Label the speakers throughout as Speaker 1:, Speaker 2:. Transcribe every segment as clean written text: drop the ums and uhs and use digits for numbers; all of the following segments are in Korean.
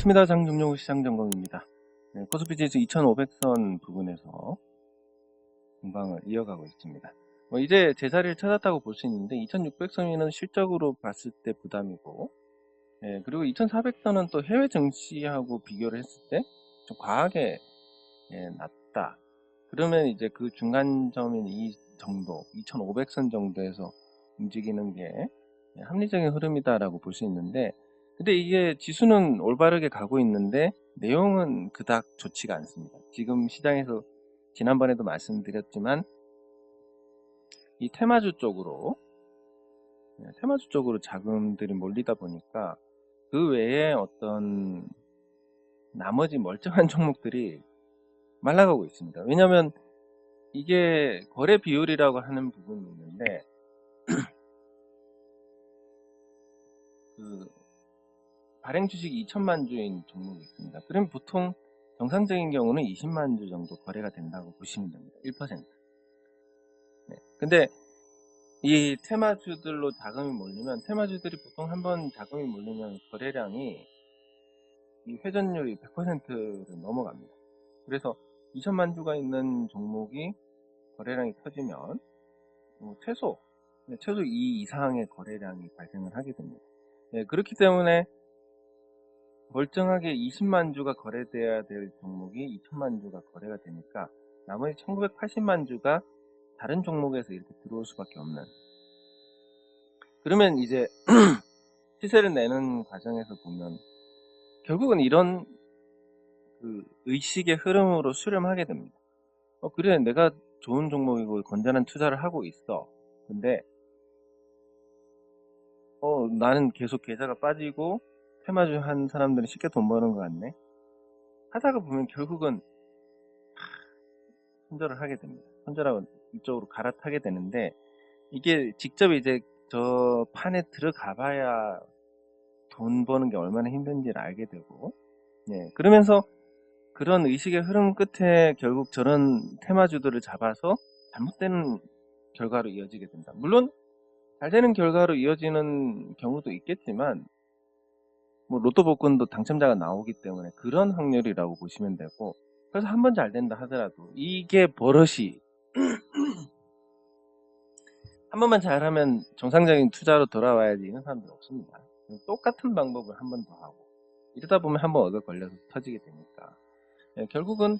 Speaker 1: 반갑습니다. 장준용 시장점검입니다. 네, 코스피 지수 2500선 부근에서 공방을 이어가고 있습니다. 이제 제자리를 찾았다고 볼 수 있는데 2600선은 실적으로 봤을 때 부담이고, 그리고 2400선은 또 해외 증시하고 비교를 했을 때 좀 과하게 낮다. 그러면 이제 그 중간점인 이 정도, 2500선 정도에서 움직이는 게 합리적인 흐름이다라고 볼 수 있는데, 근데 이게 지수는 올바르게 가고 있는데 내용은 그닥 좋지가 않습니다. 지금 시장에서 지난번에도 말씀드렸지만 이 테마주 쪽으로 자금들이 몰리다 보니까 그 외에 어떤 나머지 멀쩡한 종목들이 말라가고 있습니다. 왜냐하면 이게 거래 비율이라고 하는 부분이 있는데 그 발행 주식이 2천만 주인 종목이 있습니다. 그럼 보통 정상적인 경우는 20만 주 정도 거래가 된다고 보시면 됩니다. 1%. 네. 근데 이 테마주들로 자금이 몰리면 테마주들이 보통 한번 자금이 몰리면 거래량이 이 회전율이 100%를 넘어갑니다. 그래서 2천만 주가 있는 종목이 거래량이 터지면 최소 2 이상의 거래량이 발생을 하게 됩니다. 네, 그렇기 때문에 멀쩡하게 20만 주가 거래돼야 될 종목이 2천만 주가 거래가 되니까 나머지 1980만 주가 다른 종목에서 이렇게 들어올 수밖에 없는, 그러면 이제 시세를 내는 과정에서 보면 결국은 이런 그 의식의 흐름으로 수렴하게 됩니다. 그래, 내가 좋은 종목이고 건전한 투자를 하고 있어. 근데 나는 계속 계좌가 빠지고 테마주 한 사람들은 쉽게 돈 버는 것 같네 하다가 보면 결국은 손절을 하게 됩니다. 손절하고 이쪽으로 갈아타게 되는데, 이게 직접 이제 저 판에 들어가 봐야 돈 버는 게 얼마나 힘든지를 알게 되고, 그러면서 그런 의식의 흐름 끝에 결국 저런 테마주들을 잡아서 잘못된 결과로 이어지게 된다. 물론 잘 되는 결과로 이어지는 경우도 있겠지만 로또 복권도 당첨자가 나오기 때문에 그런 확률이라고 보시면 되고, 그래서 한 번 잘 된다 하더라도 이게 버릇이 한 번만 잘하면 정상적인 투자로 돌아와야지 이런 사람들 없습니다. 똑같은 방법을 한 번 더 하고 이러다 보면 한 번 얻어 걸려서 터지게 되니까 결국은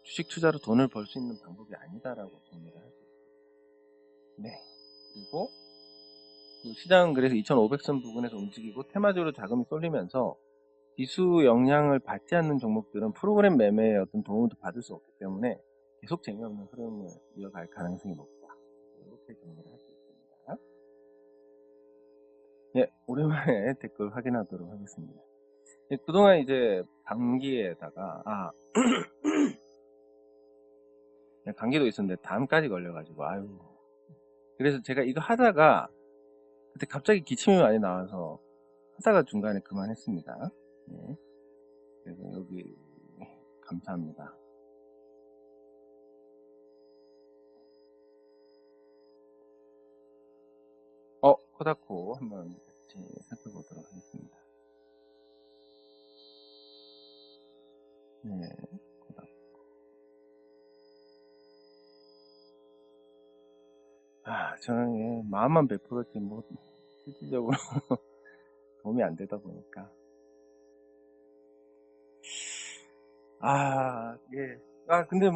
Speaker 1: 주식 투자로 돈을 벌 수 있는 방법이 아니다라고 정리를 할 수 있습니다. 네. 그리고 그 시장은 그래서 2500선 부근에서 움직이고 테마주로 자금이 쏠리면서 지수 영향을 받지 않는 종목들은 프로그램 매매에 어떤 도움도 받을 수 없기 때문에 계속 재미없는 흐름을 이어갈 가능성이 높다. 이렇게 정리를 할 수 있습니다. 네, 오랜만에 댓글 확인하도록 하겠습니다. 그동안 이제 감기에다가 감기도 있었는데 담까지 걸려가지고 그래서 제가 이거 하다가 그때 갑자기 기침이 많이 나와서 하다가 중간에 그만했습니다. 네, 그래서 여기 감사합니다. 코다코 한번 같이 살펴보도록 하겠습니다. 네, 코다코. 저는 마음만 베풀었지 실질적으로 도움이 안 되다 보니까 근데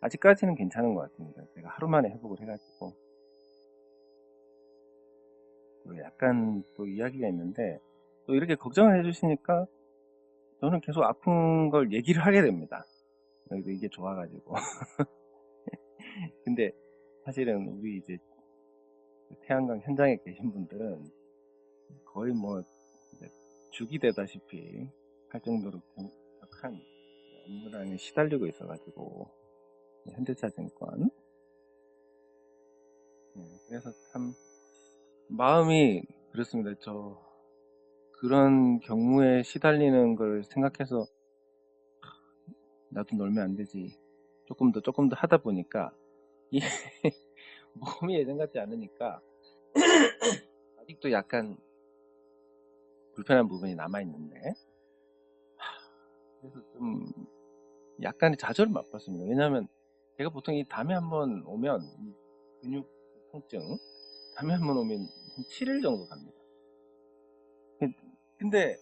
Speaker 1: 아직까지는 괜찮은 것 같습니다. 제가 하루 만에 회복을 해가지고 약간 또 이야기가 있는데 또 이렇게 걱정을 해주시니까 저는 계속 아픈 걸 얘기를 하게 됩니다. 이게 좋아가지고 근데 사실은 우리 이제 태양광 현장에 계신 분들은 거의 죽이 되다시피 할 정도로 격한 업무량에 시달리고 있어가지고 현대차증권 그래서 참 마음이 그렇습니다. 그런 경우에 시달리는 걸 생각해서 나도 놀면 안 되지 조금 더 하다 보니까 이 몸이 예전 같지 않으니까 아직도 약간 불편한 부분이 남아있는데, 그래서 좀 약간의 좌절을 맛봤습니다. 왜냐하면 제가 보통 이 담에 한번 오면, 이 근육 통증, 담에 한번 오면 한 7일 정도 갑니다. 근데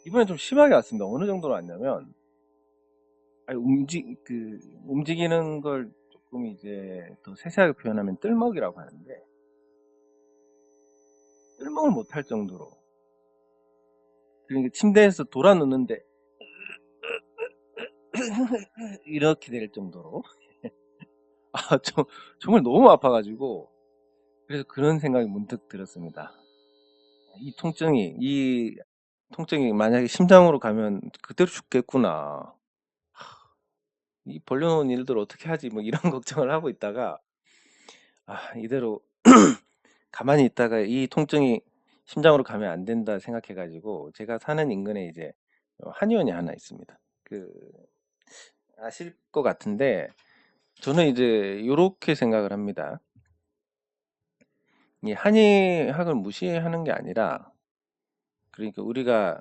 Speaker 1: 이번엔 좀 심하게 왔습니다. 어느 정도로 왔냐면, 아니, 움직이는 걸 조금 이제 더 세세하게 표현하면 뜰먹이라고 하는데, 뜰먹을 못할 정도로. 그러니까 침대에서 돌아 눕는데, 이렇게 될 정도로. 정말 너무 아파가지고, 그래서 그런 생각이 문득 들었습니다. 이 통증이 만약에 심장으로 가면 그대로 죽겠구나. 이 벌려놓은 일들 어떻게 하지? 뭐 이런 걱정을 하고 있다가, 이대로 가만히 있다가 이 통증이 심장으로 가면 안 된다 생각해가지고, 제가 사는 인근에 이제 한의원이 하나 있습니다. 아실 것 같은데, 저는 이제 요렇게 생각을 합니다. 이 한의학을 무시하는 게 아니라, 그러니까 우리가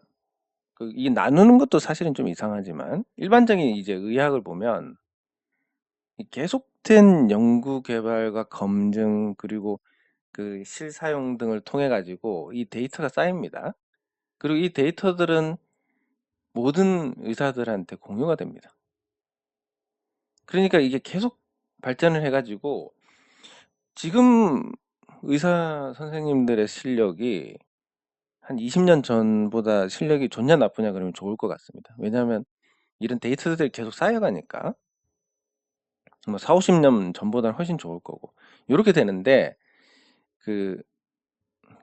Speaker 1: 이 나누는 것도 사실은 좀 이상하지만, 일반적인 이제 의학을 보면 이 계속된 연구 개발과 검증, 그리고 그 실사용 등을 통해 가지고 이 데이터가 쌓입니다. 그리고 이 데이터들은 모든 의사들한테 공유가 됩니다. 그러니까 이게 계속 발전을 해가지고 지금 의사 선생님들의 실력이 한 20년 전보다 실력이 좋냐 나쁘냐 그러면 좋을 것 같습니다. 왜냐하면 이런 데이터들이 계속 쌓여가니까 뭐 4, 50년 전보다는 훨씬 좋을 거고, 이렇게 되는데,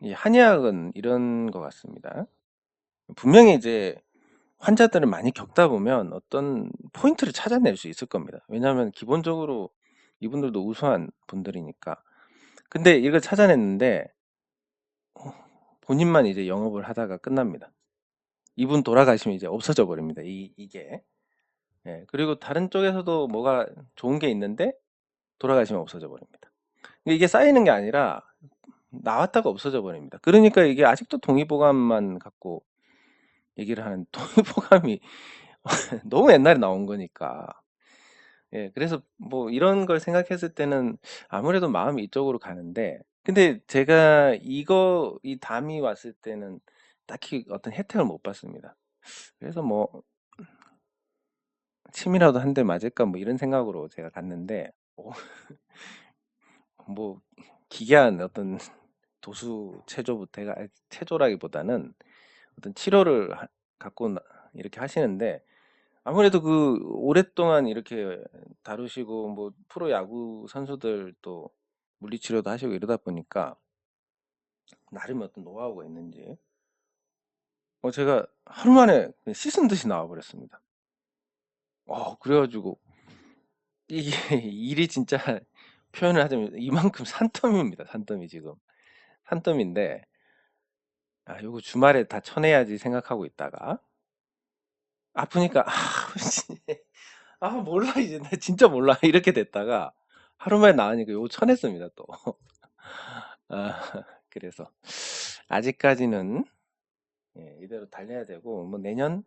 Speaker 1: 이 한의학은 이런 것 같습니다. 분명히 이제 환자들을 많이 겪다 보면 어떤 포인트를 찾아낼 수 있을 겁니다. 왜냐하면 기본적으로 이분들도 우수한 분들이니까. 근데 이걸 찾아냈는데 본인만 이제 영업을 하다가 끝납니다. 이분 돌아가시면 이제 없어져 버립니다. 이게. 예, 그리고 다른 쪽에서도 뭐가 좋은 게 있는데 돌아가시면 없어져 버립니다. 이게 쌓이는 게 아니라 나왔다가 없어져 버립니다. 그러니까 이게 아직도 동의보감만 갖고 얘기를 하는, 동의보감이 너무 옛날에 나온 거니까. 예, 그래서 뭐 이런 걸 생각했을 때는 아무래도 마음이 이쪽으로 가는데, 근데 제가 이 담이 왔을 때는 딱히 어떤 혜택을 못 받습니다. 그래서 뭐 침이라도 한 대 맞을까 뭐 이런 생각으로 제가 갔는데, 뭐 기괴한 어떤 도수 체조부터 체조라기보다는 어떤 치료를 갖고 이렇게 하시는데, 아무래도 오랫동안 이렇게 다루시고 뭐 프로 야구 선수들도 물리치료도 하시고 이러다 보니까 나름의 어떤 노하우가 있는지 제가 하루 만에 그냥 씻은 듯이 나와 버렸습니다. 그래가지고 이게 일이 진짜, 표현을 하자면 이만큼 산더미입니다. 산더미. 지금 산더미인데, 요거 주말에 다 쳐내야지 생각하고 있다가 아프니까 몰라, 이제 나 진짜 몰라 이렇게 됐다가 하루 만에 나으니까 요거 쳐냈습니다 또. 그래서 아직까지는 이대로 달려야 되고, 뭐 내년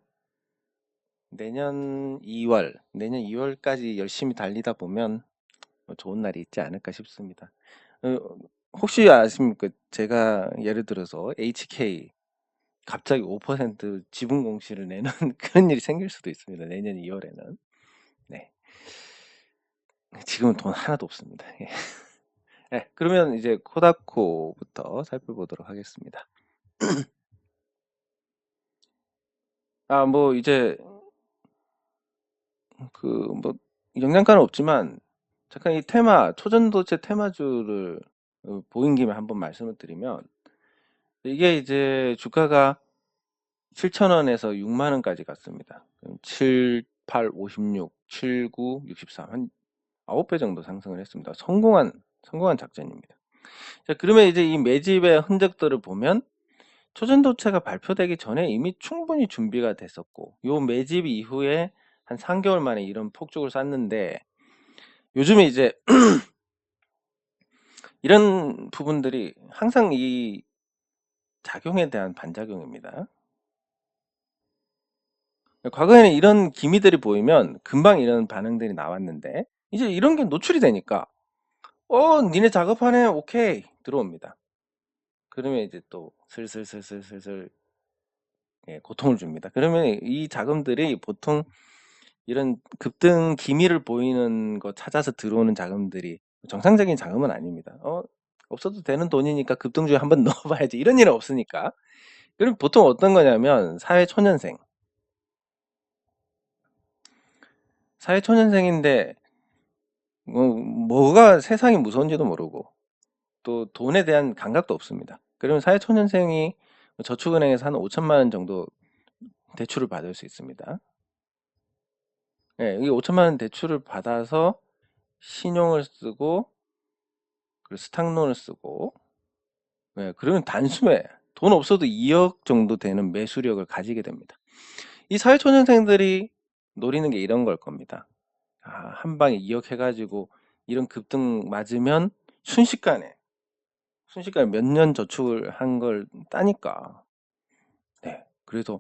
Speaker 1: 2월까지 열심히 달리다 보면 뭐 좋은 날이 있지 않을까 싶습니다. 어, 혹시 아십니까? 제가 예를 들어서 HK 갑자기 5% 지분 공시를 내는 그런 일이 생길 수도 있습니다. 내년 2월에는. 네. 지금은 돈 하나도 없습니다. 예. 네, 그러면 이제 코다코부터 살펴보도록 하겠습니다. 뭐 이제 뭐 영양가는 없지만 잠깐 이 초전도체 테마주를 보인 김에 한번 말씀을 드리면, 이게 이제 주가가 7,000원에서 6만 원까지 갔습니다. 7, 8, 56, 7, 9, 63, 한 9배 정도 상승을 했습니다. 성공한 작전입니다. 자, 그러면 이제 이 매집의 흔적들을 보면 초전도체가 발표되기 전에 이미 충분히 준비가 됐었고, 요 매집 이후에 한 3개월 만에 이런 폭죽을 쐈는데, 요즘에 이제 이런 부분들이 항상 이 작용에 대한 반작용입니다. 과거에는 이런 기미들이 보이면 금방 이런 반응들이 나왔는데 이제 이런 게 노출이 되니까 니네 작업하네 오케이 들어옵니다. 그러면 이제 또 슬슬슬슬슬슬 예, 고통을 줍니다. 그러면 이 자금들이 보통 이런 급등 기미를 보이는 거 찾아서 들어오는 자금들이 정상적인 자금은 아닙니다. 없어도 되는 돈이니까 급등주에 한번 넣어봐야지 이런 일은 없으니까. 그럼 보통 어떤 거냐면 사회초년생인데 뭐가 세상이 무서운지도 모르고 또 돈에 대한 감각도 없습니다. 그러면 사회초년생이 저축은행에서 한 5천만 원 정도 대출을 받을 수 있습니다. 예, 이 5천만 원 대출을 받아서 신용을 쓰고 그리고 스탁론을 쓰고 예, 그러면 단숨에 돈 없어도 2억 정도 되는 매수력을 가지게 됩니다. 이 사회초년생들이 노리는 게 이런 걸 겁니다. 한 방에 2억 해가지고 이런 급등 맞으면 순식간에 몇 년 저축을 한 걸 따니까 네, 그래서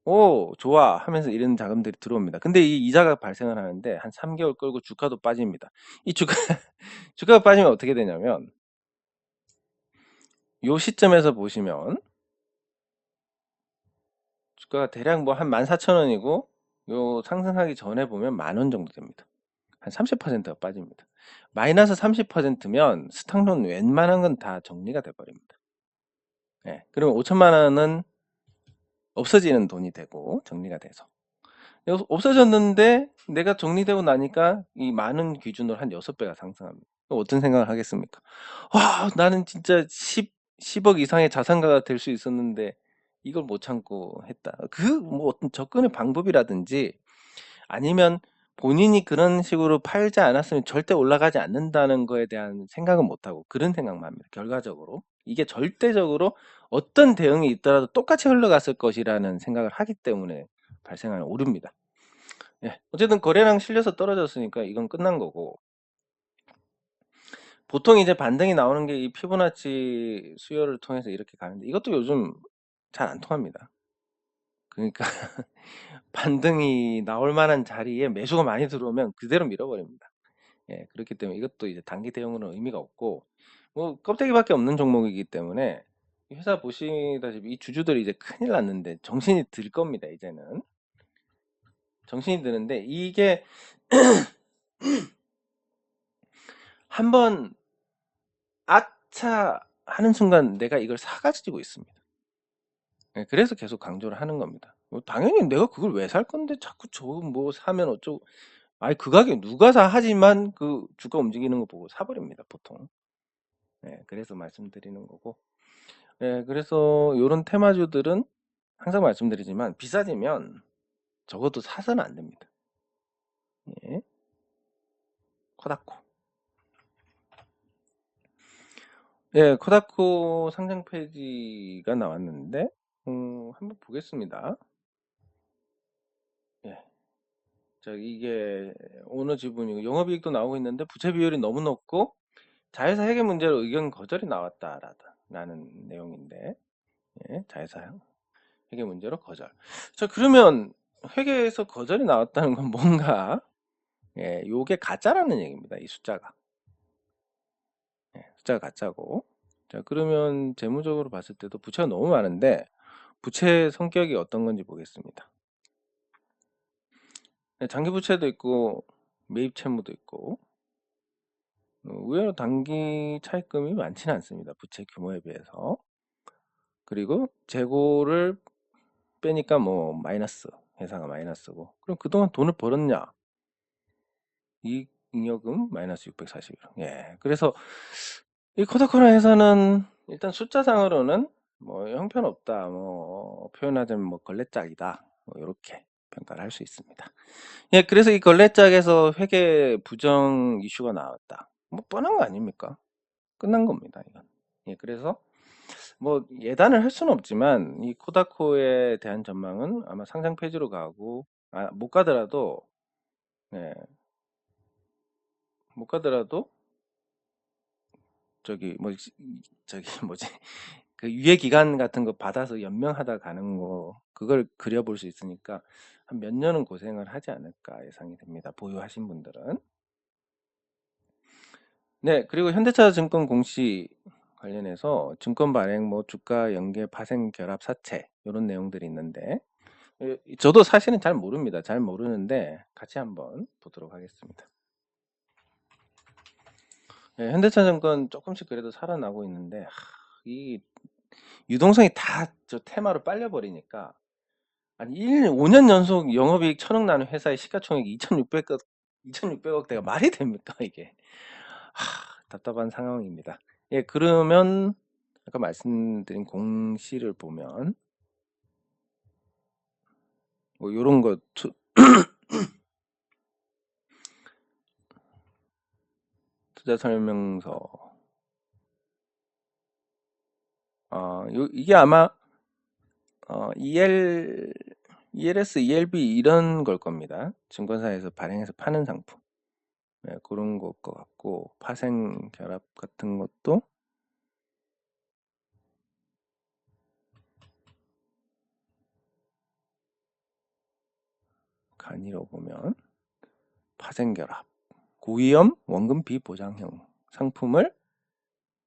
Speaker 1: 오 좋아 하면서 이런 자금들이 들어옵니다. 근데 이 이자가 발생을 하는데 한 3개월 끌고 주가도 빠집니다. 이 주가 주가가 빠지면 어떻게 되냐면 요 시점에서 보시면 주가가 대략 뭐 한 14,000원이고 요 상승하기 전에 보면 10,000원 정도 됩니다. 한 30%가 빠집니다. 마이너스 30%면 스탁론 웬만한 건 다 정리가 돼 버립니다. 네, 그러면 5천만 원은 없어지는 돈이 되고 정리가 돼서 없어졌는데 내가 정리되고 나니까 이 많은 기준으로 한 6배가 상승합니다. 어떤 생각을 하겠습니까? 와, 나는 진짜 10억 이상의 자산가가 될 수 있었는데 이걸 못 참고 했다. 뭐 어떤 접근의 방법이라든지 아니면 본인이 그런 식으로 팔지 않았으면 절대 올라가지 않는다는 거에 대한 생각은 못하고 그런 생각만 합니다. 결과적으로. 이게 절대적으로 어떤 대응이 있더라도 똑같이 흘러갔을 것이라는 생각을 하기 때문에 발생하는 오류입니다. 예, 어쨌든 거래량 실려서 떨어졌으니까 이건 끝난 거고 보통 이제 반등이 나오는 게 이 피보나치 수요를 통해서 이렇게 가는데 이것도 요즘 잘 안 통합니다. 그러니까 반등이 나올 만한 자리에 매수가 많이 들어오면 그대로 밀어버립니다. 예, 그렇기 때문에 이것도 이제 단기 대응으로는 의미가 없고 뭐 껍데기밖에 없는 종목이기 때문에 회사 보시다시피 이 주주들이 이제 큰일 났는데 정신이 들 겁니다. 이제는 정신이 드는데 이게 한번 아차 하는 순간 내가 이걸 사가지고 있습니다. 예, 그래서 계속 강조를 하는 겁니다. 당연히 내가 그걸 왜 살 건데 자꾸 저 뭐 사면 어쩌고 아니 그 가격 누가 사 하지만 그 주가 움직이는 거 보고 사버립니다 보통. 예, 그래서 말씀드리는 거고 예, 그래서 요런 테마주들은 항상 말씀드리지만 비싸지면 적어도 사서는 안 됩니다. 예, 코다코 예, 코다코 상장 페이지가 나왔는데 한번 보겠습니다. 예. 자, 이게 오너 지분이고 영업이익도 나오고 있는데 부채 비율이 너무 높고 자회사 회계 문제로 의견 거절이 나왔다라는 내용인데 예, 자회사 회계 문제로 거절. 자, 그러면 회계에서 거절이 나왔다는 건 뭔가 예, 요게 가짜라는 얘기입니다. 이 숫자가. 예, 숫자가 가짜고. 자, 그러면 재무적으로 봤을 때도 부채가 너무 많은데 부채 성격이 어떤 건지 보겠습니다. 네, 장기 부채도 있고 매입 채무도 있고 의외로 단기 차입금이 많지는 않습니다. 부채 규모에 비해서. 그리고 재고를 빼니까 뭐 마이너스, 회사가 마이너스고. 그럼 그동안 돈을 벌었냐? 잉여금 마이너스 641억. 예. 그래서 이 코다코나 회사는 일단 숫자상으로는 뭐 형편없다. 뭐 표현하자면 뭐 걸레짝이다. 뭐 이렇게 평가를 할 수 있습니다. 예, 그래서 이 걸레짝에서 회계 부정 이슈가 나왔다. 뭐 뻔한 거 아닙니까? 끝난 겁니다, 이건. 예, 그래서 뭐 예단을 할 수는 없지만 이 코다코에 대한 전망은 아마 상장 폐지로 가고 못 가더라도 예, 못 가더라도 저기 뭐 저기 뭐지 그 유예 기간 같은 거 받아서 연명하다 가는 거 그걸 그려볼 수 있으니까 한 몇 년은 고생을 하지 않을까 예상이 됩니다. 보유하신 분들은. 네, 그리고 현대차증권 공시 관련해서 증권 발행, 뭐 주가 연계, 파생 결합 사채 이런 내용들이 있는데 저도 사실은 잘 모릅니다. 잘 모르는데 같이 한번 보도록 하겠습니다. 네, 현대차증권 조금씩 그래도 살아나고 있는데 이 유동성이 다 저 테마로 빨려버리니까 아니 5년 연속 영업이익 1,000억 나는 회사의 시가총액이 2,600억대가 말이 됩니까 이게? 답답한 상황입니다. 예, 그러면 아까 말씀드린 공시를 보면 뭐 요런 거 투자 설명서 이게 아마 ELS, ELB 이런 걸 겁니다. 증권사에서 발행해서 파는 상품. 네, 그런 것 같고 파생 결합 같은 것도 간이로 보면 파생 결합, 고위험 원금 비보장형 상품을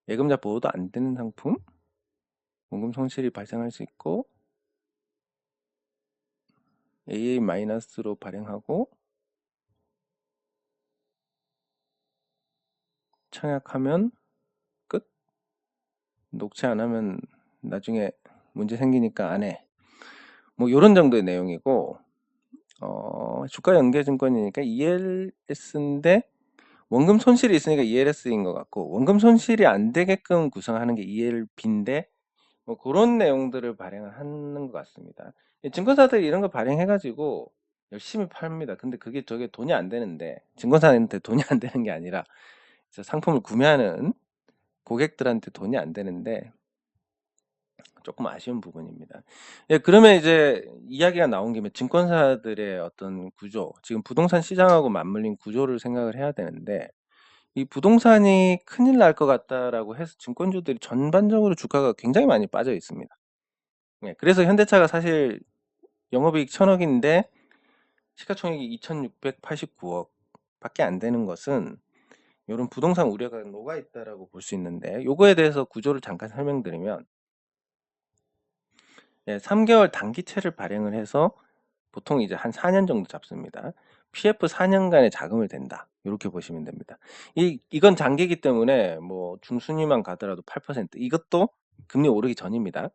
Speaker 1: 예금자 보호도 안 되는 상품, 원금 손실이 발생할 수 있고 AA-로 발행하고 청약하면 끝. 녹취 안 하면 나중에 문제 생기니까 안 해. 뭐 이런 정도의 내용이고 주가 연계 증권이니까 ELS인데 원금 손실이 있으니까 ELS인 것 같고 원금 손실이 안 되게끔 구성하는 게 ELB인데 뭐 그런 내용들을 발행을 하는 것 같습니다. 증권사들이 이런 거 발행해가지고 열심히 팝니다. 근데 그게 저게 돈이 안 되는데 증권사한테 돈이 안 되는 게 아니라 상품을 구매하는 고객들한테 돈이 안 되는데 조금 아쉬운 부분입니다. 예, 그러면 이제 이야기가 나온 김에 증권사들의 어떤 구조, 지금 부동산 시장하고 맞물린 구조를 생각을 해야 되는데 이 부동산이 큰일 날 것 같다라고 해서 증권주들이 전반적으로 주가가 굉장히 많이 빠져 있습니다. 예, 그래서 현대차가 사실 영업이익 1,000억인데 시가총액이 2,689억 밖에 안 되는 것은 이런 부동산 우려가 녹아 있다라고 볼 수 있는데 요거에 대해서 구조를 잠깐 설명드리면 3개월 단기채를 발행을 해서 보통 이제 한 4년 정도 잡습니다. PF 4년간의 자금을 댄다. 이렇게 보시면 됩니다. 이건 장기이기 때문에 뭐 중순위만 가더라도 8% 이것도 금리 오르기 전입니다.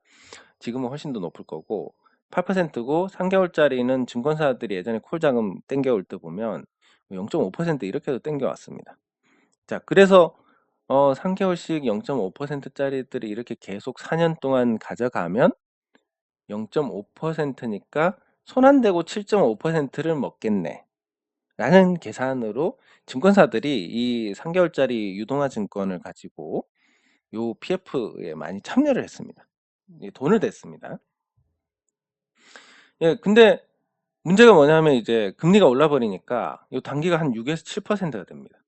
Speaker 1: 지금은 훨씬 더 높을 거고 8%고 3개월짜리는 증권사들이 예전에 콜 자금 땡겨올 때 보면 0.5% 이렇게도 땡겨왔습니다. 자, 그래서 3개월씩 0.5%짜리들이 이렇게 계속 4년 동안 가져가면 0.5%니까 손 안 대고 7.5%를 먹겠네. 라는 계산으로 증권사들이 이 3개월짜리 유동화 증권을 가지고 요 PF에 많이 참여를 했습니다. 돈을 댔습니다. 예, 근데 문제가 뭐냐면 이제 금리가 올라 버리니까 요 단기가 한 6에서 7%가 됩니다.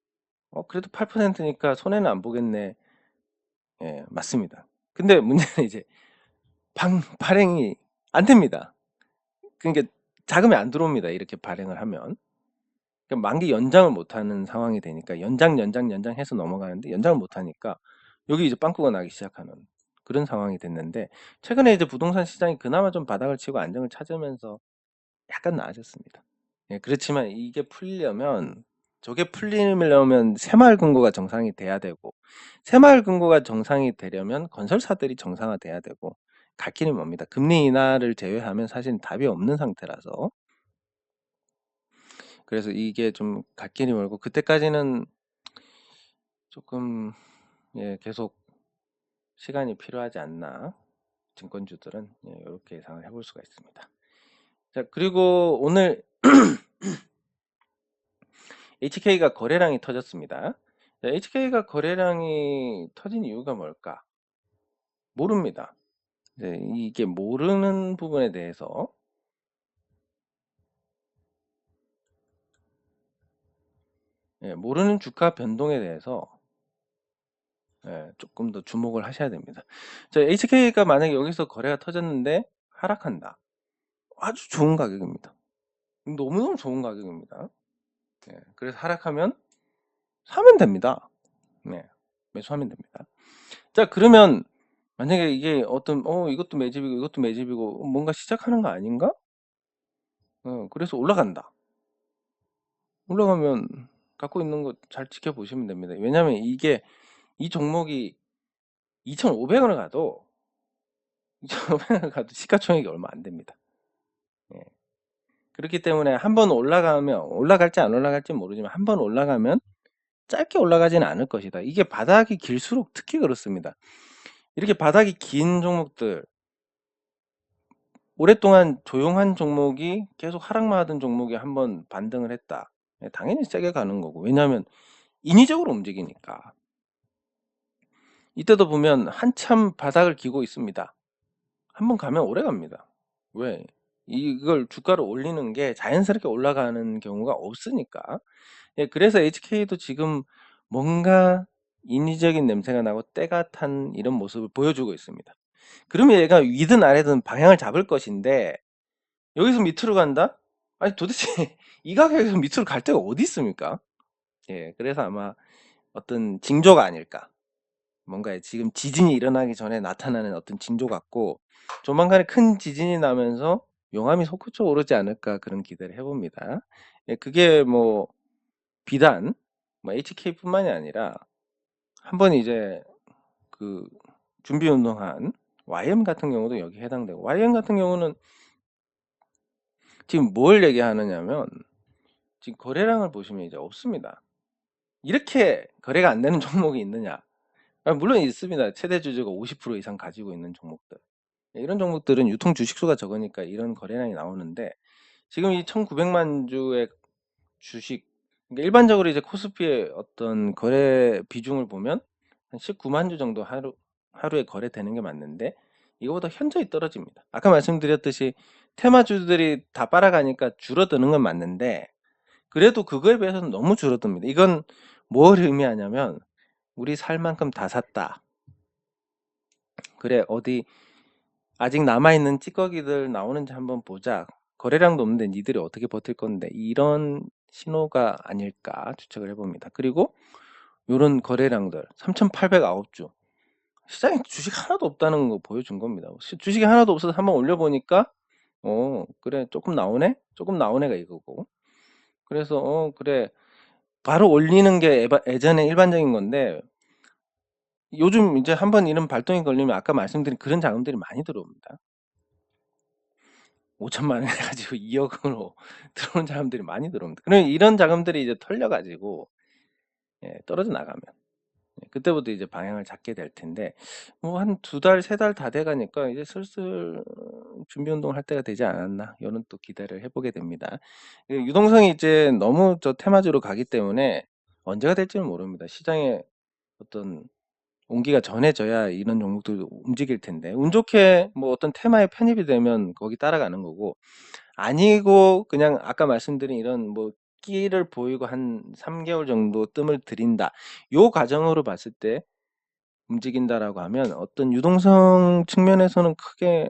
Speaker 1: 그래도 8%니까 손해는 안 보겠네. 예, 맞습니다. 근데 문제는 이제 발행이 안 됩니다. 그러니까 자금이 안 들어옵니다. 이렇게 발행을 하면. 그러니까 만기 연장을 못하는 상황이 되니까 연장해서 넘어가는데 연장을 못하니까 여기 이제 빵꾸가 나기 시작하는 그런 상황이 됐는데 최근에 이제 부동산 시장이 그나마 좀 바닥을 치고 안정을 찾으면서 약간 나아졌습니다. 예, 그렇지만 이게 풀리려면 저게 풀리려면 새마을 금고가 정상이 돼야 되고 새마을 금고가 정상이 되려면 건설사들이 정상화돼야 되고 갈 길이 멉니다. 금리 인하를 제외하면 사실 답이 없는 상태라서 그래서 이게 좀 갈 길이 멀고 그때까지는 조금 계속 시간이 필요하지 않나 증권주들은 이렇게 예상을 해볼 수가 있습니다. 자, 그리고 오늘 HK가 거래량이 터졌습니다. 자, HK가 거래량이 터진 이유가 뭘까? 모릅니다. 이게 모르는 부분에 대해서 모르는 주가 변동에 대해서 조금 더 주목을 하셔야 됩니다. 자, HK가 만약에 여기서 거래가 터졌는데 하락한다. 아주 좋은 가격입니다. 너무너무 좋은 가격입니다. 그래서 하락하면 사면 됩니다. 매수하면 됩니다. 자, 그러면 만약에 이게 어떤 이것도 매집이고 이것도 매집이고 뭔가 시작하는 거 아닌가? 그래서 올라간다. 올라가면 갖고 있는 거 잘 지켜보시면 됩니다. 왜냐하면 이게 이 종목이 2,500원을 가도 2,500원을 가도 시가총액이 얼마 안 됩니다. 그렇기 때문에 한번 올라가면 올라갈지 안 올라갈지 모르지만 한번 올라가면 짧게 올라가지는 않을 것이다. 이게 바닥이 길수록 특히 그렇습니다. 이렇게 바닥이 긴 종목들, 오랫동안 조용한 종목이 계속 하락만 하던 종목이 한번 반등을 했다. 당연히 세게 가는 거고. 왜냐하면 인위적으로 움직이니까. 이때도 보면 한참 바닥을 기고 있습니다. 한번 가면 오래 갑니다. 왜? 이걸 주가를 올리는 게 자연스럽게 올라가는 경우가 없으니까. 그래서 HK도 지금 뭔가 인위적인 냄새가 나고 때가 탄 이런 모습을 보여주고 있습니다. 그러면 얘가 위든 아래든 방향을 잡을 것인데 여기서 밑으로 간다? 아니 도대체 이 가격에서 밑으로 갈 데가 어디 있습니까? 그래서 아마 어떤 징조가 아닐까. 뭔가 지금 지진이 일어나기 전에 나타나는 어떤 징조 같고 조만간에 큰 지진이 나면서 용암이 솟구쳐 오르지 않을까 그런 기대를 해봅니다. 그게 뭐 비단 뭐 HK뿐만이 아니라 한번 이제 그 준비 운동한 YM 같은 경우도 여기 해당되고 YM 같은 경우는 지금 뭘 얘기하느냐면 지금 거래량을 보시면 이제 없습니다. 이렇게 거래가 안 되는 종목이 있느냐? 물론 있습니다. 최대 주주가 50% 이상 가지고 있는 종목들. 이런 종목들은 유통 주식수가 적으니까 이런 거래량이 나오는데 지금 이 1900만 주의 주식, 그러니까 일반적으로 이제 코스피의 어떤 거래 비중을 보면 한 19만 주 정도 하루에 거래되는 게 맞는데 이거보다 현저히 떨어집니다. 아까 말씀드렸듯이 테마주들이 다 빨아가니까 줄어드는 건 맞는데 그래도 그거에 비해서는 너무 줄어듭니다. 이건 뭘 의미하냐면 우리 살 만큼 다 샀다. 그래 어디 아직 남아있는 찌꺼기들 나오는지 한번 보자. 거래량도 없는데 니들이 어떻게 버틸 건데 이런 신호가 아닐까 추측을 해봅니다. 그리고 이런 거래량들 3,809주 시장에 주식 하나도 없다는 거 보여준 겁니다. 주식이 하나도 없어서 한번 올려보니까 그래 조금 나오네? 조금 나오네가 이거고 그래서 그래 바로 올리는 게 예전에 일반적인 건데 요즘 이제 한번 이런 발동이 걸리면 아까 말씀드린 그런 자금들이 많이 들어옵니다. 5천만 원 해가지고 2억으로 들어오는 자금들이 많이 들어옵니다. 그러면 이런 자금들이 이제 털려가지고 떨어져 나가면 그때부터 이제 방향을 잡게 될 텐데 뭐 한 2달, 3달 다 돼가니까 이제 슬슬 준비 운동을 할 때가 되지 않았나 이런 또 기대를 해보게 됩니다. 유동성이 이제 너무 저 테마주로 가기 때문에 언제가 될지는 모릅니다. 시장에 어떤 온기가 전해져야 이런 종목들도 움직일 텐데 운 좋게 뭐 어떤 테마에 편입이 되면 거기 따라가는 거고 아니고 그냥 아까 말씀드린 이런 뭐 끼를 보이고 한 3개월 정도 뜸을 들인다. 요 과정으로 봤을 때 움직인다라고 하면 어떤 유동성 측면에서는 크게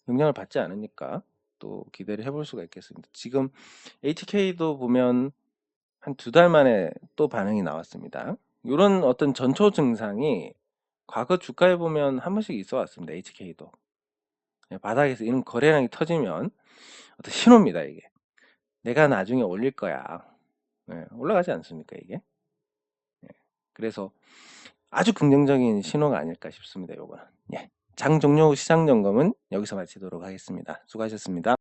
Speaker 1: 영향을 받지 않으니까 또 기대를 해볼 수가 있겠습니다. 지금 HK도 보면 한 2달 만에 또 반응이 나왔습니다. 이런 어떤 전초 증상이 과거 주가에 보면 한 번씩 있어 왔습니다. HK도. 바닥에서 이런 거래량이 터지면 어떤 신호입니다, 이게. 내가 나중에 올릴 거야. 올라가지 않습니까, 이게? 그래서 아주 긍정적인 신호가 아닐까 싶습니다, 요거는. 장 종료 후 시장 점검은 여기서 마치도록 하겠습니다. 수고하셨습니다.